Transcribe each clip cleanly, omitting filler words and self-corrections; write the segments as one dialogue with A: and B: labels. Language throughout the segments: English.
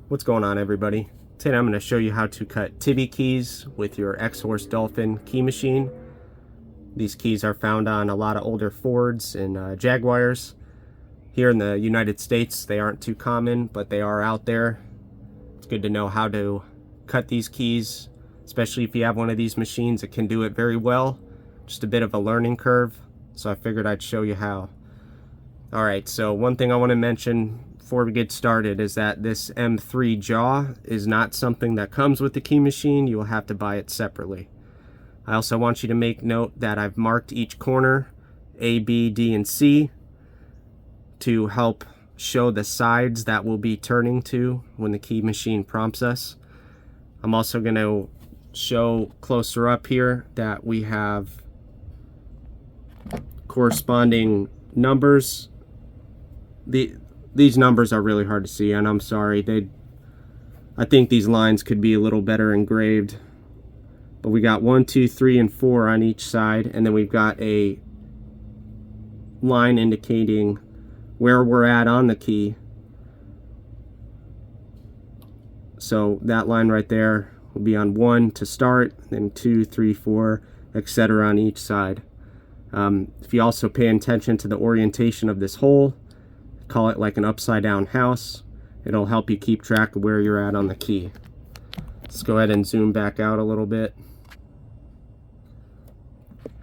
A: What's going on, everybody? Today I'm going to show you how to cut Tibbe keys with your Xhorse Dolphin key machine. These keys are found on a lot of older Fords and Jaguars. Here in the United States they aren't too common, but they are out there. It's good to know how to cut these keys, especially if you have one of these machines that can do it very well. Just a bit of a learning curve, so I figured I'd show you how. Alright, so one thing I want to mention before we get started is that this M3 jaw is not something that comes with the key machine. You will have to buy it separately. I also want you to make note that I've marked each corner A, B, D, and C to help show the sides that we'll be turning to when the key machine prompts us. I'm also going to show closer up here that we have corresponding numbers. These numbers are really hard to see, and I'm sorry. I think these lines could be a little better engraved. But we got 1, 2, 3, and 4 on each side, and then we've got a line indicating where we're at on the key. So that line right there will be on 1 to start, then 2, 3, 4, etc. on each side. If you also pay attention to the orientation of this hole, call it like an upside down house, it'll help you keep track of where you're at on the key. Let's go ahead and zoom back out a little bit.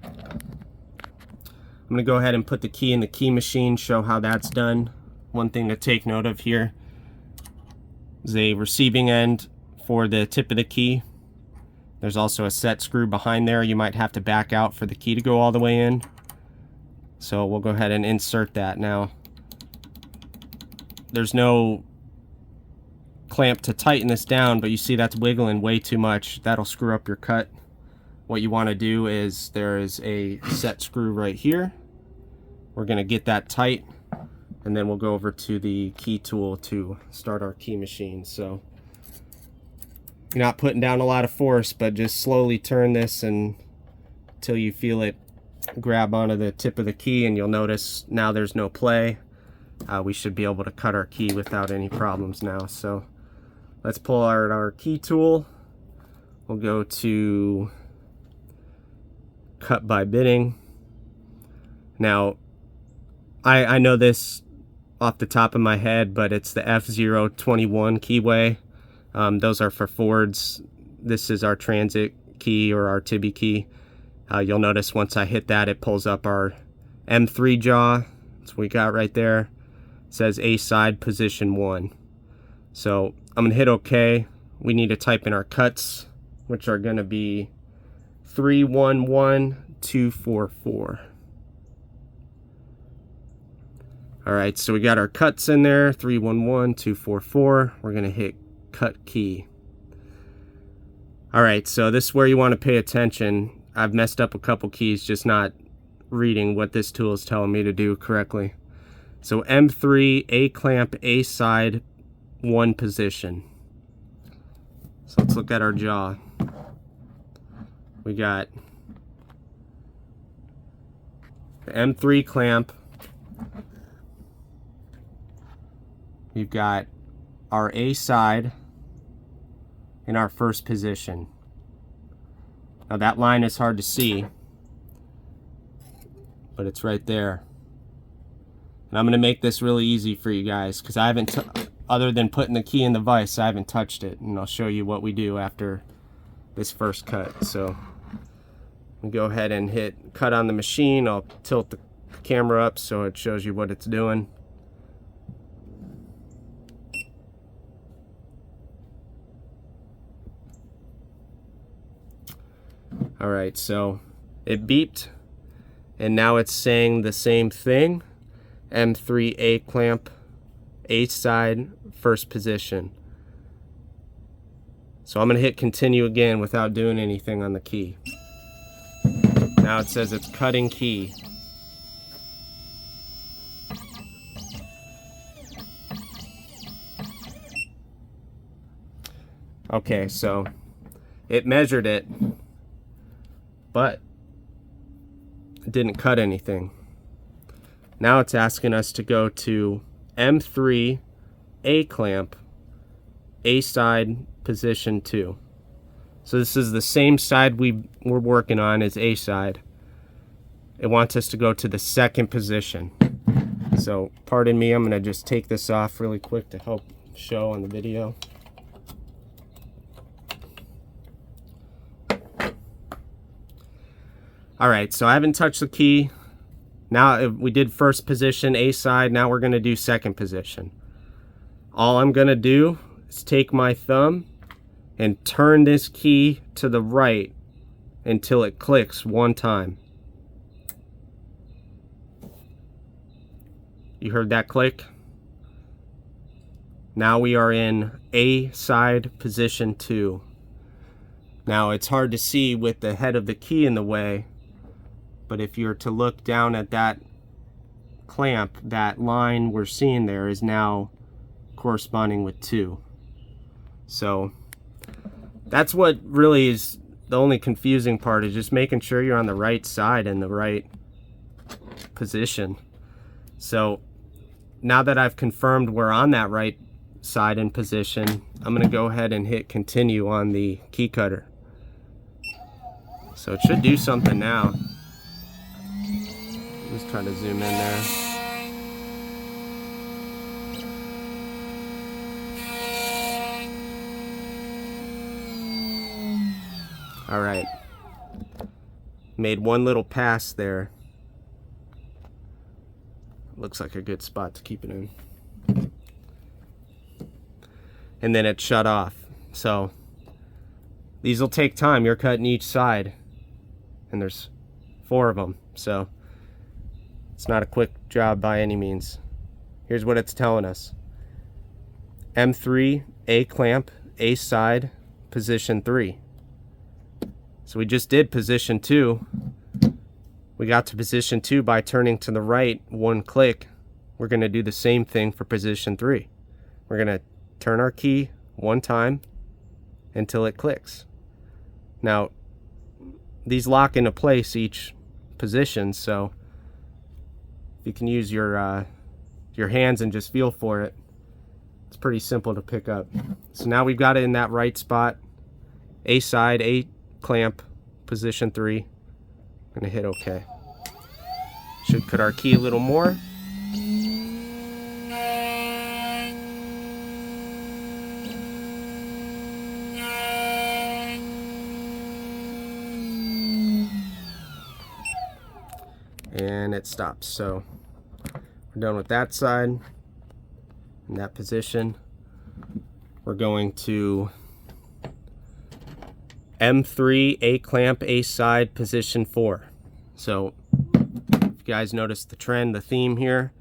A: I'm going to go ahead and put the key in the key machine, show how that's done. One thing to take note of here is a receiving end for the tip of the key. There's also a set screw behind there. You might have to back out for the key to go all the way in. So we'll go ahead and insert that now. There's no clamp to tighten this down, but you see that's wiggling way too much. That'll screw up your cut. What you want to do is there is a set screw right here. We're going to get that tight, and then we'll go over to the key tool to start our key machine. So you're not putting down a lot of force, but just slowly turn this until you feel it grab onto the tip of the key, and you'll notice now there's no play. We should be able to cut our key without any problems now. So let's pull out our key tool. We'll go to cut by bitting. Now I know this off the top of my head, but it's the F021 keyway. Those are for Fords. This is our transit key or our Tibbe key. You'll notice once I hit that, it pulls up our M3 jaw. That's what we got right there. It says A side position 1. So I'm going to hit OK. We need to type in our cuts, which are going to be 311244. Alright, so we got our cuts in there, 311244. We're going to hit cut key. Alright, so this is where you want to pay attention. I've messed up a couple keys just not reading what this tool is telling me to do correctly. So M3, A clamp, A side, 1 position. So let's look at our jaw. We got the M3 clamp. We've got our A side in our first position. Now that line is hard to see, but it's right there. And I'm going to make this really easy for you guys because I haven't, other than putting the key in the vise, I haven't touched it. And I'll show you what we do after this first cut. So we go ahead and hit cut on the machine. I'll tilt the camera up so it shows you what it's doing. Alright, so it beeped, and now it's saying the same thing. M3 A clamp, A side, first position. So I'm going to hit continue again without doing anything on the key. Now it says it's cutting key. Okay, so it measured it, but it didn't cut anything. Now it's asking us to go to M3 A clamp, A side, position 2. So this is the same side we're working on as A side. It wants us to go to the second position. So pardon me, I'm going to just take this off really quick to help show on the video. Alright, so I haven't touched the key. Now we did first position, A side, now we're going to do second position. All I'm going to do is take my thumb and turn this key to the right until it clicks one time. You heard that click? Now we are in A side position 2. Now it's hard to see with the head of the key in the way, but if you're to look down at that clamp, that line we're seeing there is now corresponding with 2. So that's what really is the only confusing part, is just making sure you're on the right side and the right position. So now that I've confirmed we're on that right side and position, I'm going to go ahead and hit continue on the key cutter. So it should do something now. Let's try to zoom in there. All right. Made one little pass there. Looks like a good spot to keep it in. And then it shut off. So these will take time. You're cutting each side, and there's 4 of them. So it's not a quick job by any means. Here's what it's telling us. M3, A clamp, A side, position 3. So we just did position 2. We got to position 2 by turning to the right 1 click. We're going to do the same thing for position 3. We're going to turn our key 1 time until it clicks. Now, these lock into place each position, so you can use your hands and just feel for it. It's pretty simple to pick up. So now we've got it in that right spot. A side, A clamp, position 3. I'm going to hit OK. Should cut our key a little more. And it stops. So we're done with that side. In that position, we're going to M3, A clamp, A side, position 4. So if you guys notice the trend, the theme here,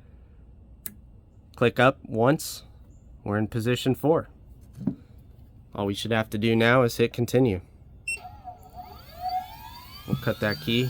A: click up once, we're in position 4. All we should have to do now is hit continue. We'll cut that key.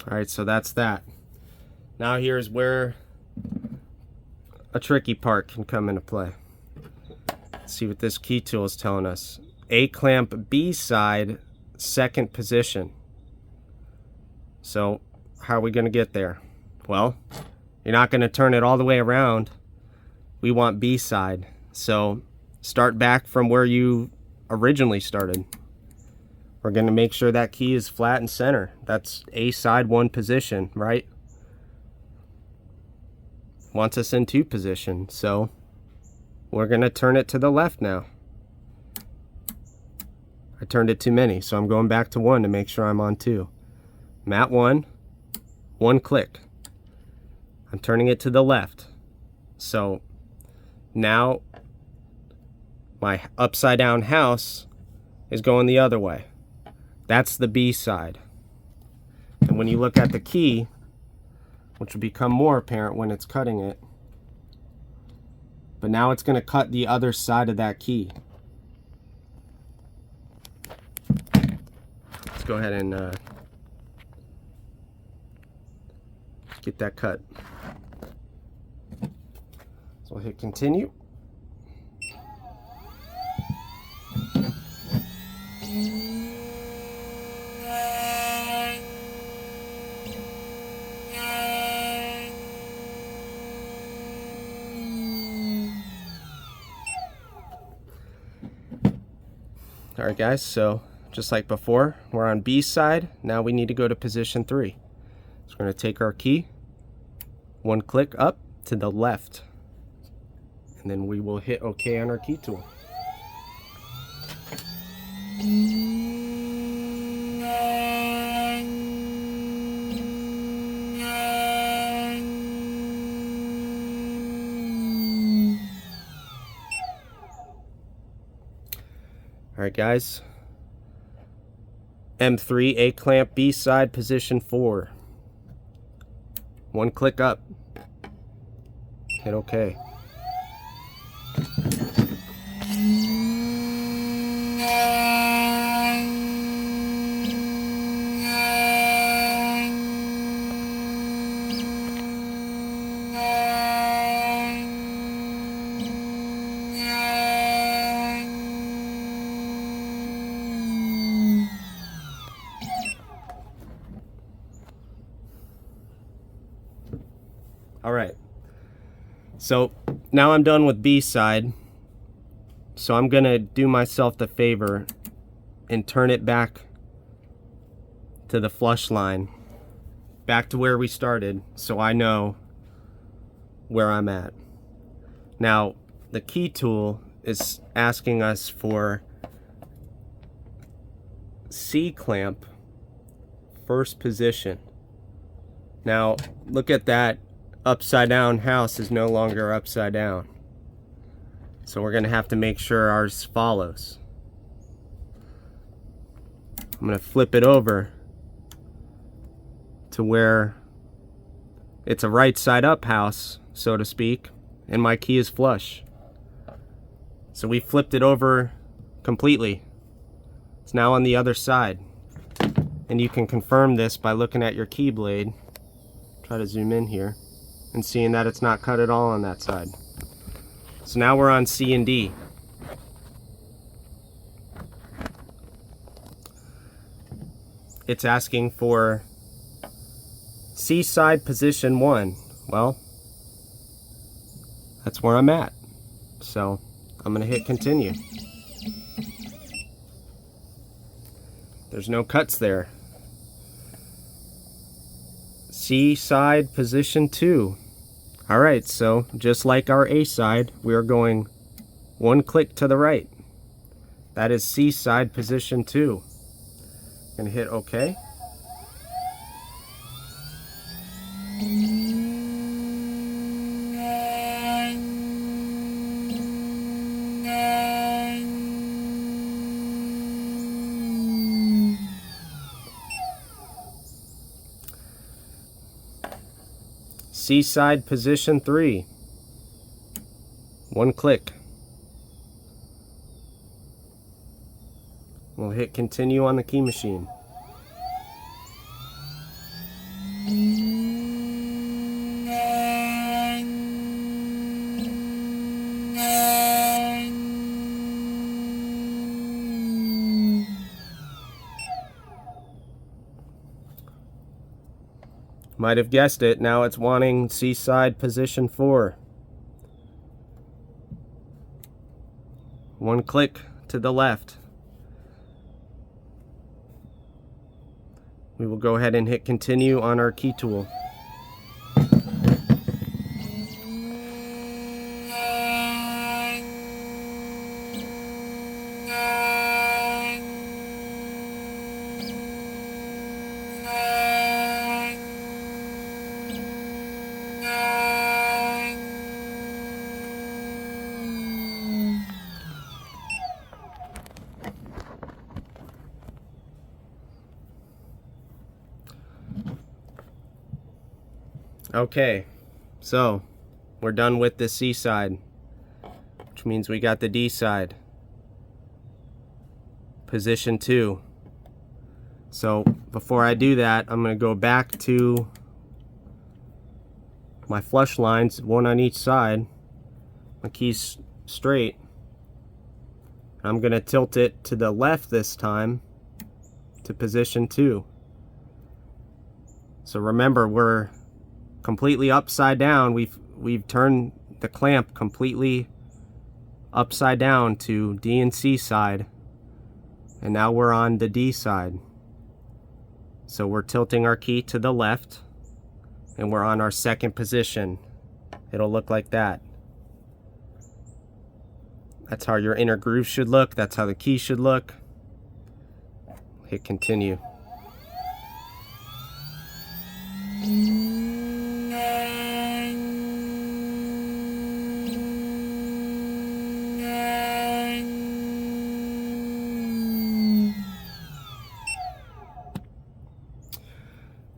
A: Alright, so that's that. Now here's where a tricky part can come into play. Let's see what this key tool is telling us. A clamp, B side, second position. So how are we going to get there? Well, you're not going to turn it all the way around. We want B side. So start back from where you originally started. We're going to make sure that key is flat and center. That's A side 1 position, right? Wants us in 2 position. So we're going to turn it to the left now. I turned it too many, so I'm going back to 1 to make sure I'm on 2. I'm at 1, 1 click. I'm turning it to the left. So now my upside down house is going the other way. That's the B side. And when you look at the key, which will become more apparent when it's cutting it, but now it's going to cut the other side of that key. Let's go ahead and get that cut. So we'll hit continue. Alright guys, so just like before, we're on B side. Now we need to go to position 3. So we're going to take our key, one click up to the left, and then we will hit OK on our key tool. Alright guys, M3 A clamp B side position 4. One click up, hit OK. Alright, so now I'm done with B side, so I'm going to do myself the favor and turn it back to the flush line, back to where we started, so I know where I'm at. Now, the key tool is asking us for C clamp, first position. Now, look at that. Upside down house is no longer upside down. So we're going to have to make sure ours follows. I'm going to flip it over to where it's a right side up house, so to speak, and my key is flush. So we flipped it over completely. It's now on the other side. And you can confirm this by looking at your key blade. Try to zoom in here. And seeing that it's not cut at all on that side. So now we're on C and D. It's asking for C side position 1. Well, that's where I'm at. So I'm going to hit continue. There's no cuts there. C side position 2. Alright, so just like our A side, we're going one click to the right. That is C side position 2. Gonna hit OK. C side position 3. One click. We'll hit continue on the key machine. Might have guessed it, now it's wanting C side position 4. One click to the left. We will go ahead and hit continue on our key tool. Okay, so we're done with the C side, which means we got the D side. Position 2. So before I do that, I'm going to go back to my flush lines, one on each side. My key's straight. I'm going to tilt it to the left this time to position 2. So remember, we're completely upside down. We've turned the clamp completely upside down to D and C side, and now we're on the D side. So we're tilting our key to the left, and we're on our second position. It'll look like that. That's how your inner groove should look. That's how the key should look. Hit continue.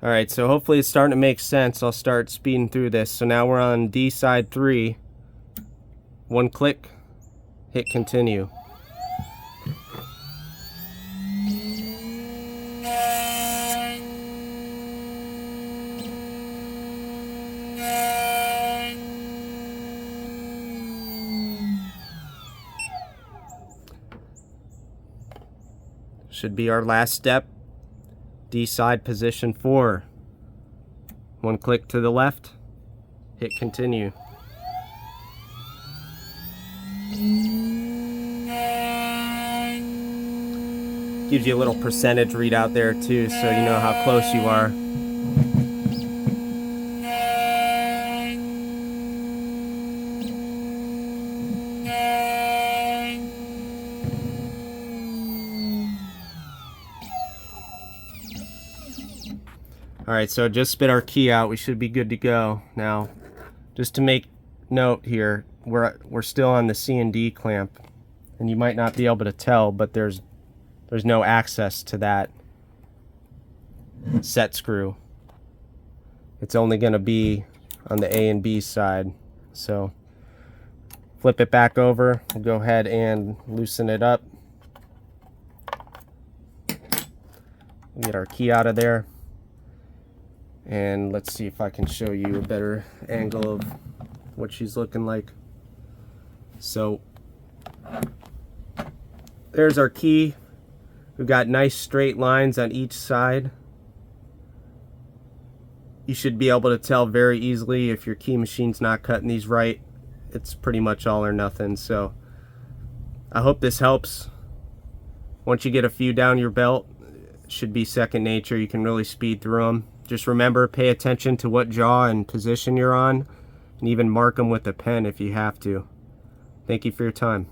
A: Alright, so hopefully it's starting to make sense. I'll start speeding through this. So now we're on D side 3. One click, hit continue. Should be our last step. D side position 4. One click to the left, hit continue. Gives you a little percentage readout there too, so you know how close you are. Alright, so just spit our key out. We should be good to go. Now, just to make note here, we're still on the C and D clamp, and you might not be able to tell, but there's no access to that set screw. It's only going to be on the A and B side. So flip it back over. We'll go ahead and loosen it up. Get our key out of there. And let's see if I can show you a better angle of what she's looking like. So there's our key. We've got nice straight lines on each side. You should be able to tell very easily if your key machine's not cutting these right. It's pretty much all or nothing. So I hope this helps. Once you get a few down your belt, it should be second nature. You can really speed through them. Just remember, pay attention to what jaw and position you're on, and even mark them with a pen if you have to. Thank you for your time.